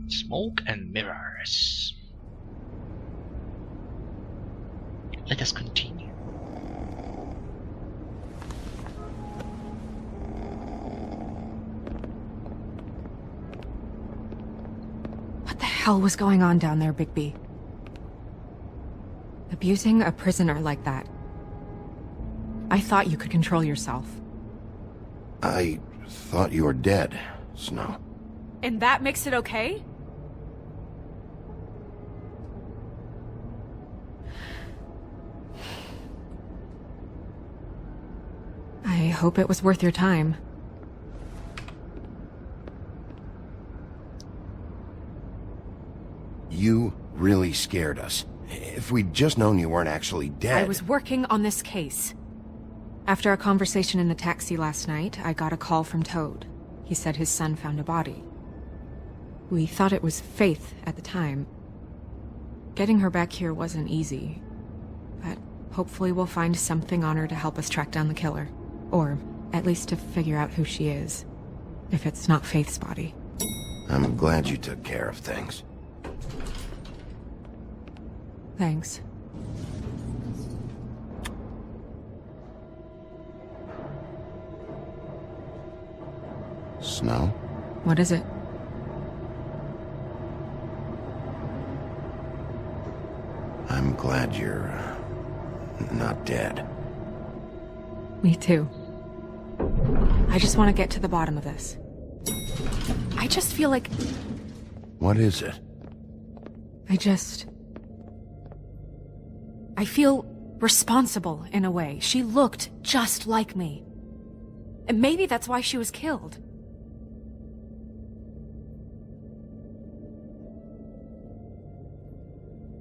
Smoke and mirrors. Let us continue. What the hell was going on down there, Bigby? Abusing a prisoner like that. I thought you could control yourself. I thought you were dead, Snow. And that makes it okay? I hope it was worth your time. You really scared us. If we'd just known you weren't actually dead... I was working on this case. After a conversation in the taxi last night, I got a call from Toad. He said his son found a body. We thought it was Faith at the time. Getting her back here wasn't easy. But hopefully we'll find something on her to help us track down the killer. Or at least to figure out who she is. If it's not Faith's body. I'm glad you took care of things. Thanks. Snow? What is it? I'm glad you're... not dead. Me too. I just want to get to the bottom of this. I just feel like... What is it? I feel responsible in a way. She looked just like me. And maybe that's why she was killed.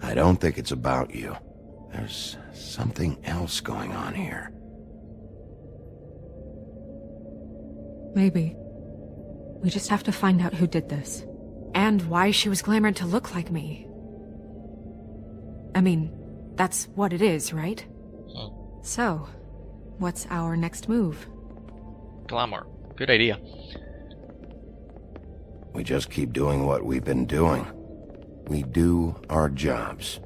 I don't think it's about you. There's something else going on here. Maybe. We just have to find out who did this. And why she was glamored to look like me. I mean, that's what it is, right? So, what's our next move? Glamour. Good idea. We just keep doing what we've been doing. We do our jobs.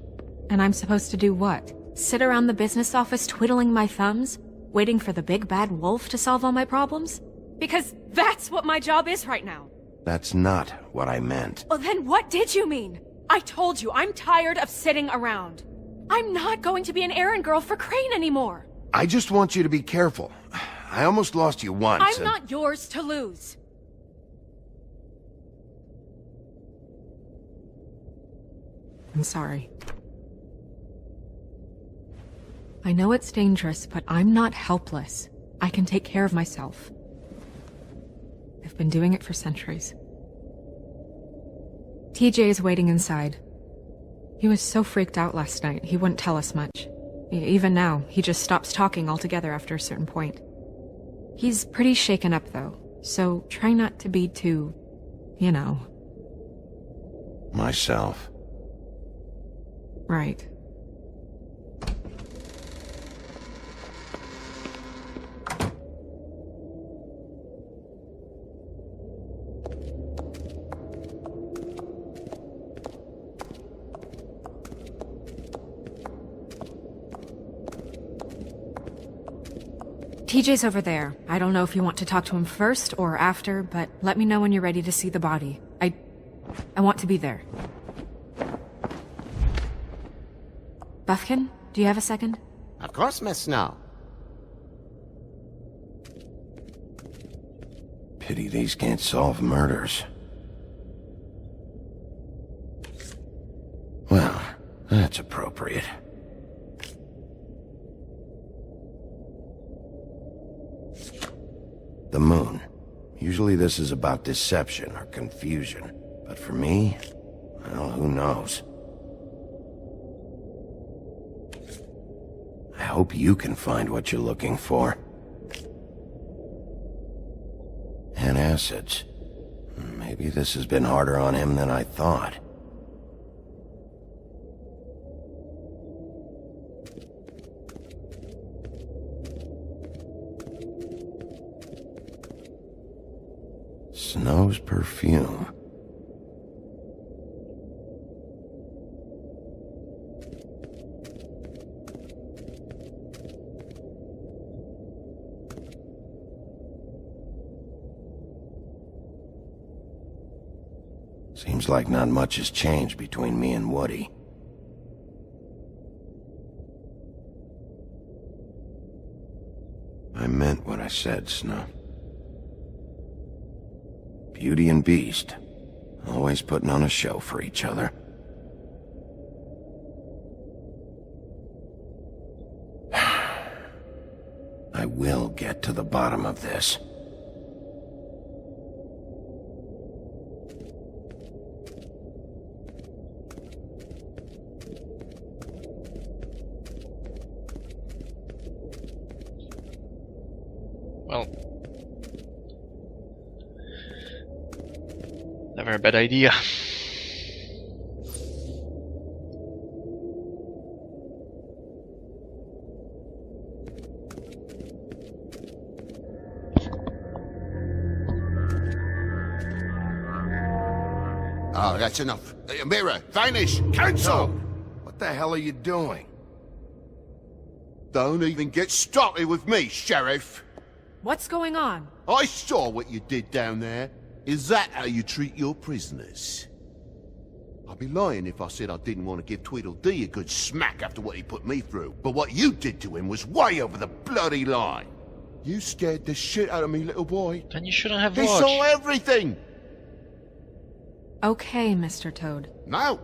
And I'm supposed to do what? Sit around the business office twiddling my thumbs? Waiting for the big bad wolf to solve all my problems? Because that's what my job is right now. That's not what I meant. Well, then what did you mean? I told you, I'm tired of sitting around. I'm not going to be an errand girl for Crane anymore. I just want you to be careful. I almost lost you once. I'm not yours to lose. I'm sorry. I know it's dangerous, but I'm not helpless. I can take care of myself. I've been doing it for centuries. TJ is waiting inside. He was so freaked out last night, he wouldn't tell us much. Even now, he just stops talking altogether after a certain point. He's pretty shaken up, though, so try not to be too, you know. Myself. Right. TJ's over there. I don't know if you want to talk to him first or after, but let me know when you're ready to see the body. I want to be there. Buffkin, do you have a second? Of course, Miss Snow. Pity these can't solve murders. Well, that's appropriate. The moon. Usually this is about deception or confusion. But for me, well, who knows? I hope you can find what you're looking for. Antacids. Maybe this has been harder on him than I thought. Snow's perfume. Seems like not much has changed between me and Woody. I meant what I said, Snow. Beauty and Beast, always putting on a show for each other. I will get to the bottom of this. Well, never a bad idea. Oh, that's enough. Mirror, vanish, cancel! What the hell are you doing? Don't even get started with me, Sheriff. What's going on? I saw what you did down there. Is that how you treat your prisoners? I'd be lying if I said I didn't want to give Tweedledee a good smack after what he put me through. But what you did to him was way over the bloody line. You scared the shit out of me, little boy. Then you shouldn't have He watched. saw everything! Okay, Mr. Toad. Now,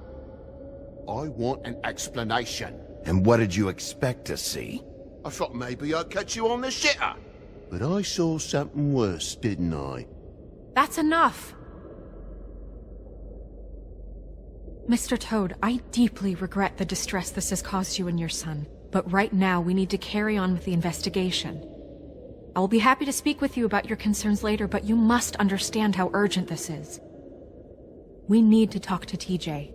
I want an explanation. And what did you expect to see? I thought maybe I'd catch you on the shitter. But I saw something worse, didn't I? That's enough! Mr. Toad, I deeply regret the distress this has caused you and your son. But right now, we need to carry on with the investigation. I will be happy to speak with you about your concerns later, but you must understand how urgent this is. We need to talk to TJ.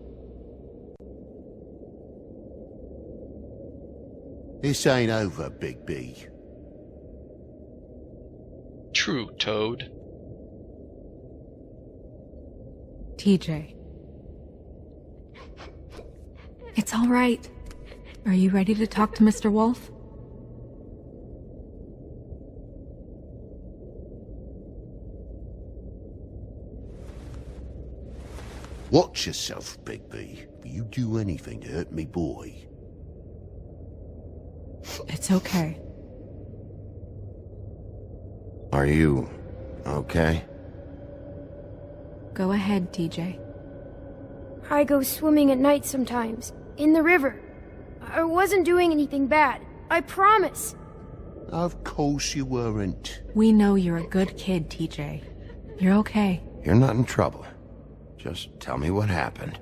This ain't over, Bigby. True, Toad. TJ. It's all right. Are you ready to talk to Mr. Wolf? Watch yourself, Bigby. If you do anything to hurt me, boy. It's okay. Are you okay? Go ahead, TJ. I go swimming at night sometimes, in the river. I wasn't doing anything bad, I promise. Of course you weren't. We know you're a good kid, TJ. You're okay. You're not in trouble. Just tell me what happened.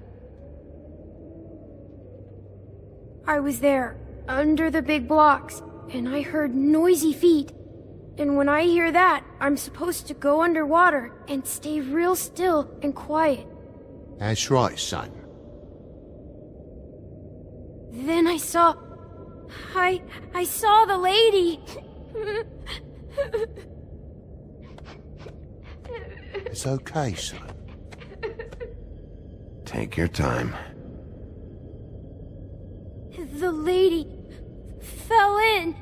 I was there, under the big blocks, and I heard noisy feet. And when I hear that, I'm supposed to go underwater and stay real still and quiet. That's right, son. Then I saw... I saw the lady. It's okay, son. Take your time. The lady fell in.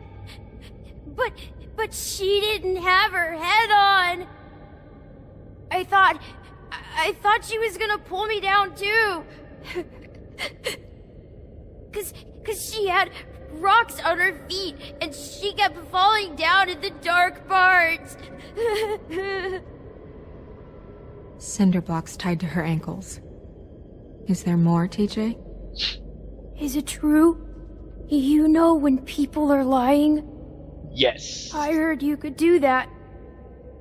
But she didn't have her head on. I thought she was gonna pull me down too. Cause she had rocks on her feet and she kept falling down in the dark parts. Cinder blocks tied to her ankles. Is there more, TJ? Is it true? You know when people are lying? Yes. I heard you could do that.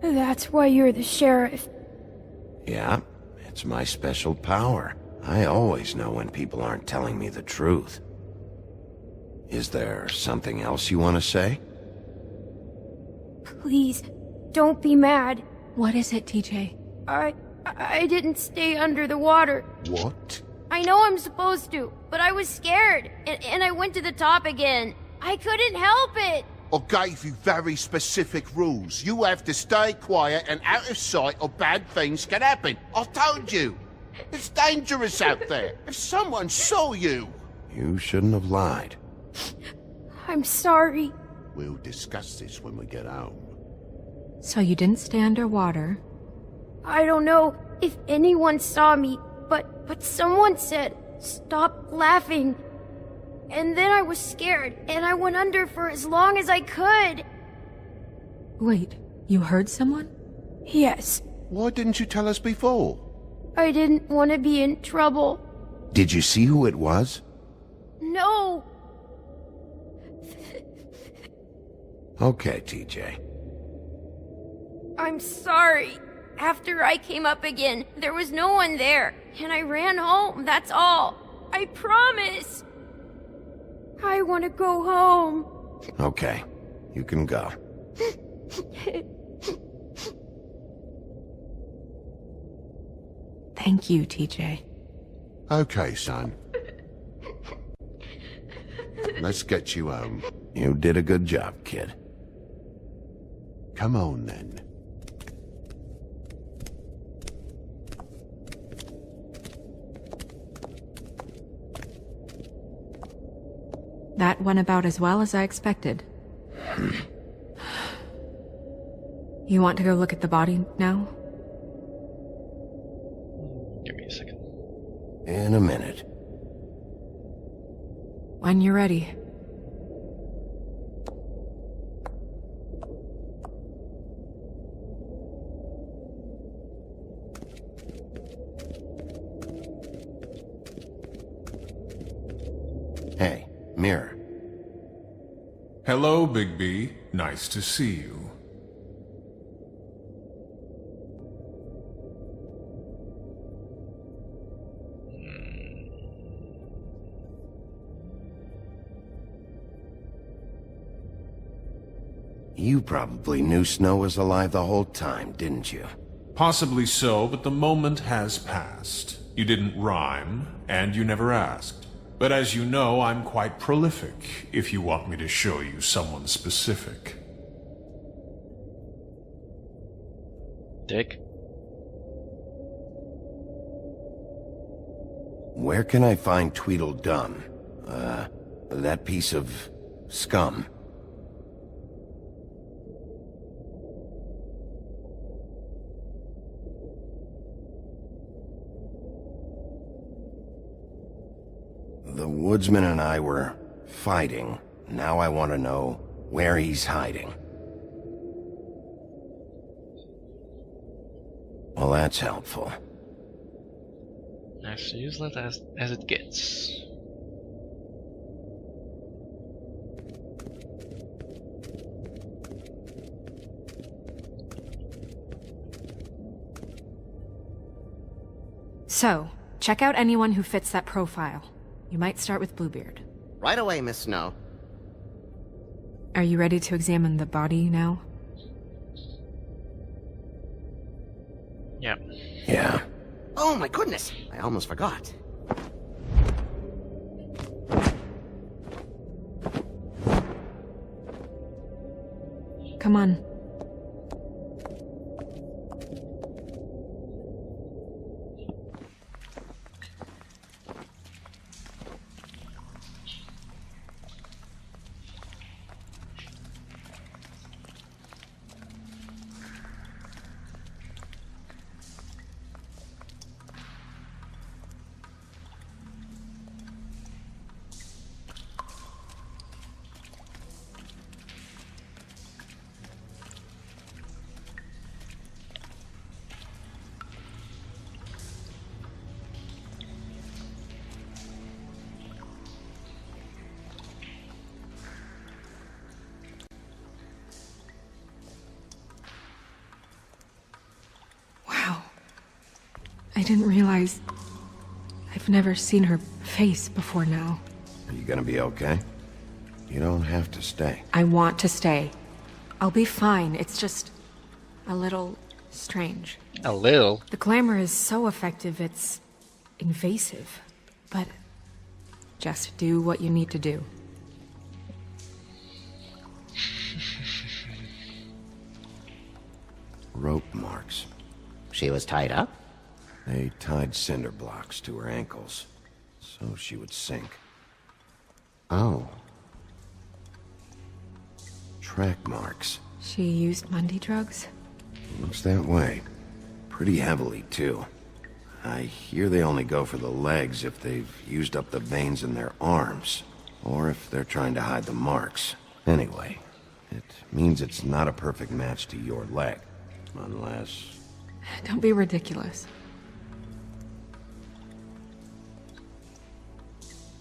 That's why you're the sheriff. Yeah, it's my special power. I always know when people aren't telling me the truth. Is there something else you want to say? Please, don't be mad. What is it, TJ? I didn't stay under the water. What? I know I'm supposed to, but I was scared, and I went to the top again. I couldn't help it. I gave you very specific rules. You have to stay quiet and out of sight or bad things can happen. I told you. It's dangerous out there. If someone saw you... You shouldn't have lied. I'm sorry. We'll discuss this when we get home. So you didn't stay underwater? I don't know. if anyone saw me, but someone said, "Stop laughing." And then I was scared, and I went under for as long as I could. Wait, you heard someone? Yes, Why didn't you tell us before? I didn't want to be in trouble. Did you see who it was? No, Okay, TJ. I'm sorry. After I came up again, there was no one there, and I ran home, that's all. I promise. I want to go home. Okay, you can go. Thank you, TJ. Okay, son. Let's get you home. You did a good job, kid. Come on, then. That went about as well as I expected. You want to go look at the body now? Give me a second. In a minute. When you're ready. Hey, Mirror. Hello, Bigby. Nice to see you. You probably knew Snow was alive the whole time, didn't you? Possibly so, but the moment has passed. You didn't rhyme, and you never asked. But as you know, I'm quite prolific, if you want me to show you someone specific. Dick? Where can I find Tweedledum? That piece of scum. The woodsman and I were fighting. Now I want to know where he's hiding. Well, that's helpful. As useless as it gets. So, check out anyone who fits that profile. You might start with Bluebeard. Right away, Miss Snow. Are you ready to examine the body now? Yeah. Yeah. Oh my goodness, I almost forgot. Come on. Wow. I didn't realize... I've never seen her face before now. Are you gonna be okay? You don't have to stay. I want to stay. I'll be fine. It's just... a little... strange. A little. The glamour is so effective, it's... invasive. But... just do what you need to do. Rope marks. She was tied up? They tied cinder blocks to her ankles, so she would sink. Oh. Track marks. She used Mundy drugs? Looks that way. Pretty heavily, too. I hear they only go for the legs if they've used up the veins in their arms, or if they're trying to hide the marks. Anyway, it means it's not a perfect match to your leg. Unless... Don't be ridiculous.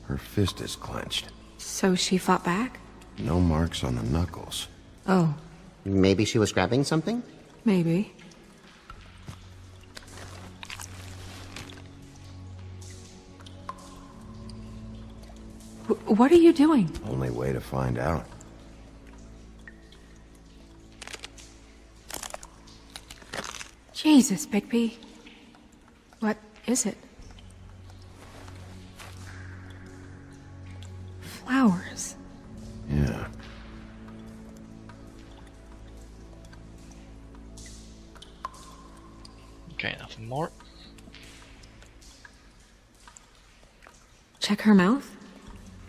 Her fist is clenched. So she fought back? No marks on the knuckles. Oh, Maybe she was grabbing something? maybe. What are you doing? Only way to find out. Jesus, Bigby. What is it? Flowers. Yeah. Okay, nothing more. Check her mouth.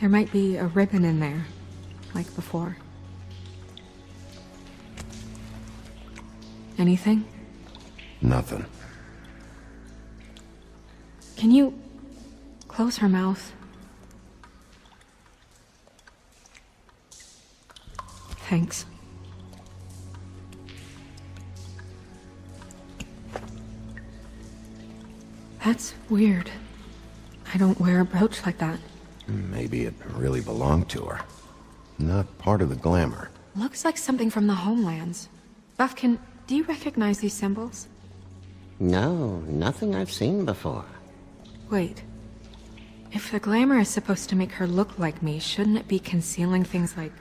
There might be a ribbon in there, like before. Anything? Nothing. Can you close her mouth? Thanks. That's weird. I don't wear a brooch like that. Maybe it really belonged to her. Not part of the glamour. Looks like something from the homelands. Buffkin, do you recognize these symbols? No, nothing I've seen before. Wait. If the glamour is supposed to make her look like me, shouldn't it be concealing things like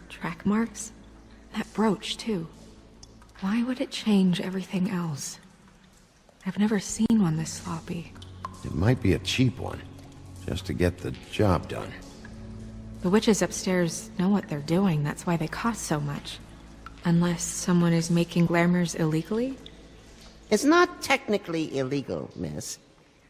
track marks? That brooch, too. Why would it change everything else? I've never seen one this sloppy. It might be a cheap one, just to get the job done. The witches upstairs know what they're doing, that's why they cost so much. Unless someone is making glamours illegally? It's not technically illegal, miss.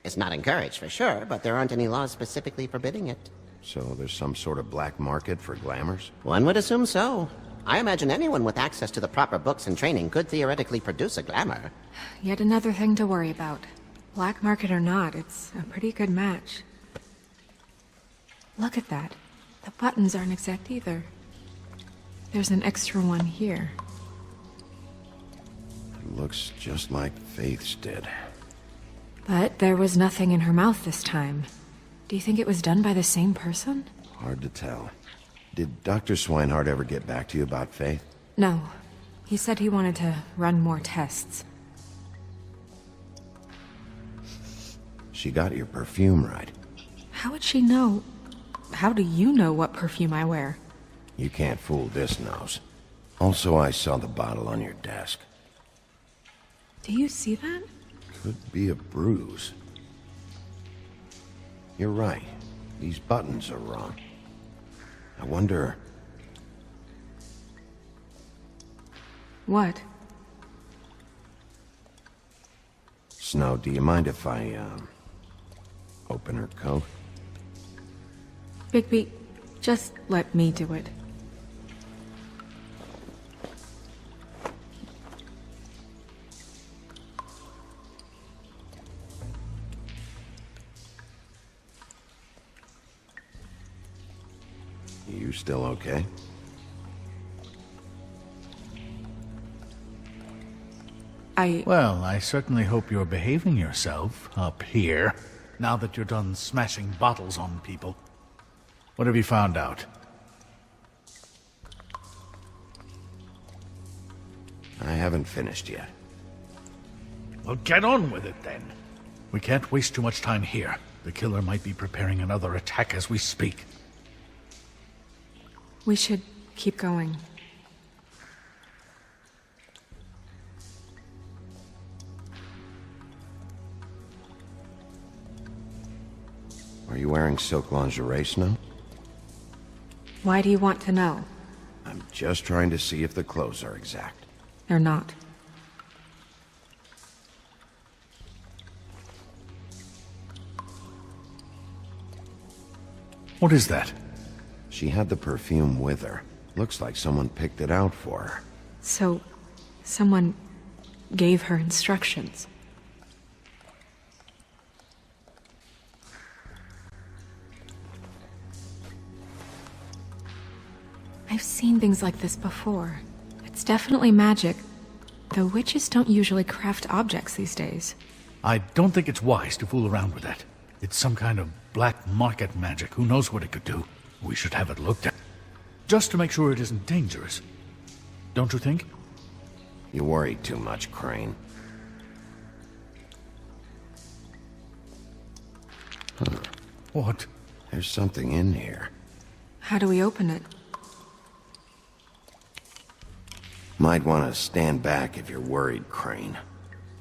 It's not encouraged for sure, but there aren't any laws specifically forbidding it. So there's some sort of black market for glamours? One would assume so. I imagine anyone with access to the proper books and training could theoretically produce a glamour. Yet another thing to worry about. Black market or not, it's a pretty good match. Look at that. The buttons aren't exact either. There's an extra one here. It looks just like Faith's did. But there was nothing in her mouth this time. Do you think it was done by the same person? Hard to tell. Did Dr. Swinehart ever get back to you about Faith? No. He said he wanted to run more tests. She got your perfume right. How would she know? How do you know what perfume I wear? You can't fool this nose. Also, I saw the bottle on your desk. Do you see that? Could be a bruise. You're right. These buttons are wrong. I wonder... What? Snow, do you mind if I, open her coat? Bigby, just let me do it. You still okay? Well, I certainly hope you're behaving yourself up here, now that you're done smashing bottles on people. What have you found out? I haven't finished yet. Well, get on with it then. We can't waste too much time here. The killer might be preparing another attack as we speak. We should keep going. Are you wearing silk lingerie, Snow? Why do you want to know? I'm just trying to see if the clothes are exact. They're not. What is that? She had the perfume with her. Looks like someone picked it out for her. So, someone gave her instructions. I've seen things like this before. It's definitely magic, though witches don't usually craft objects these days. I don't think it's wise to fool around with that. It's some kind of black market magic. Who knows what it could do? We should have it looked at. Just to make sure it isn't dangerous. Don't you think? You worry too much, Crane. Huh. What? There's something in here. How do we open it? Might want to stand back if you're worried, Crane.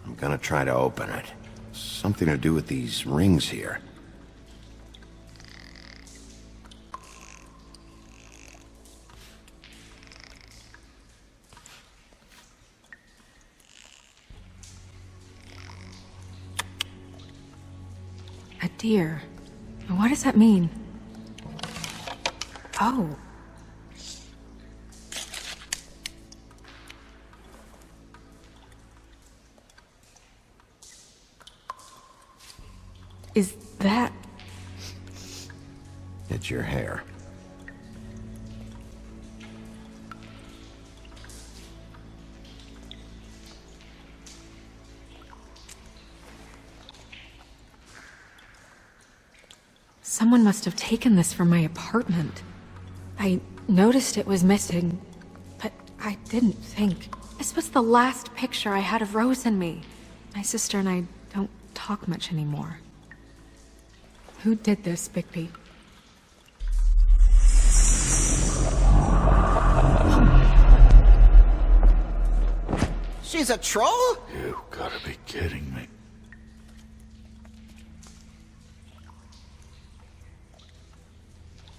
I'm gonna try to open it. Something to do with these rings here. A deer. What does that mean? Oh. Is that... It's your hair. Someone must have taken this from my apartment. I noticed it was missing, but I didn't think. This was the last picture I had of Rose and me. My sister and I don't talk much anymore. Who did this, Bigby? She's a troll? You gotta be kidding me.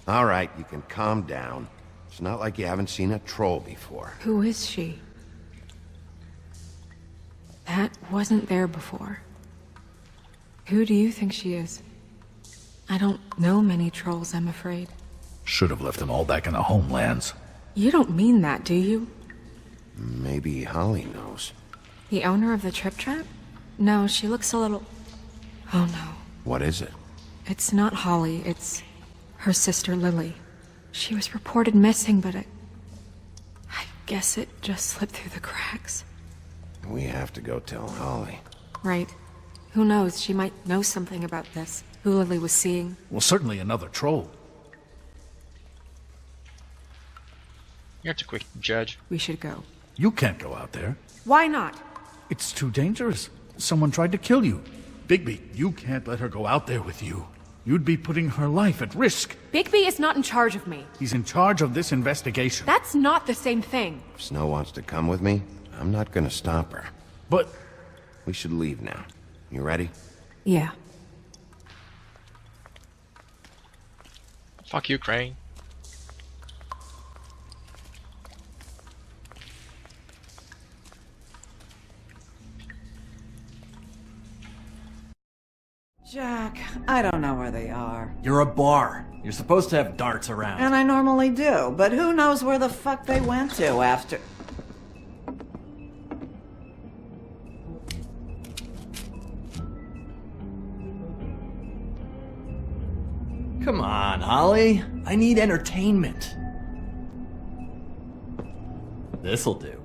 All right, you can calm down. It's not like you haven't seen a troll before. Who is she? That wasn't there before. Who do you think she is? I don't know many trolls, I'm afraid. Should have left them all back in the homelands. You don't mean that, do you? Maybe Holly knows. The owner of the Trip Trap? No, she looks a little... Oh no. What is it? It's not Holly, it's her sister Lily. She was reported missing, but I guess it just slipped through the cracks. We have to go tell Holly. Right. Who knows, she might know something about this. Who Lily was seeing. Well, certainly another troll. You're too quick to judge. We should go. You can't go out there. Why not? It's too dangerous. Someone tried to kill you. Bigby, you can't let her go out there with you. You'd be putting her life at risk. Bigby is not in charge of me. He's in charge of this investigation. That's not the same thing. If Snow wants to come with me, I'm not gonna stop her. But... We should leave now. You ready? Yeah. Fuck you, Crane. Jack, I don't know where they are. You're a bar. You're supposed to have darts around. And I normally do, but who knows where the fuck they went to after... Come on, Holly. I need entertainment. This'll do.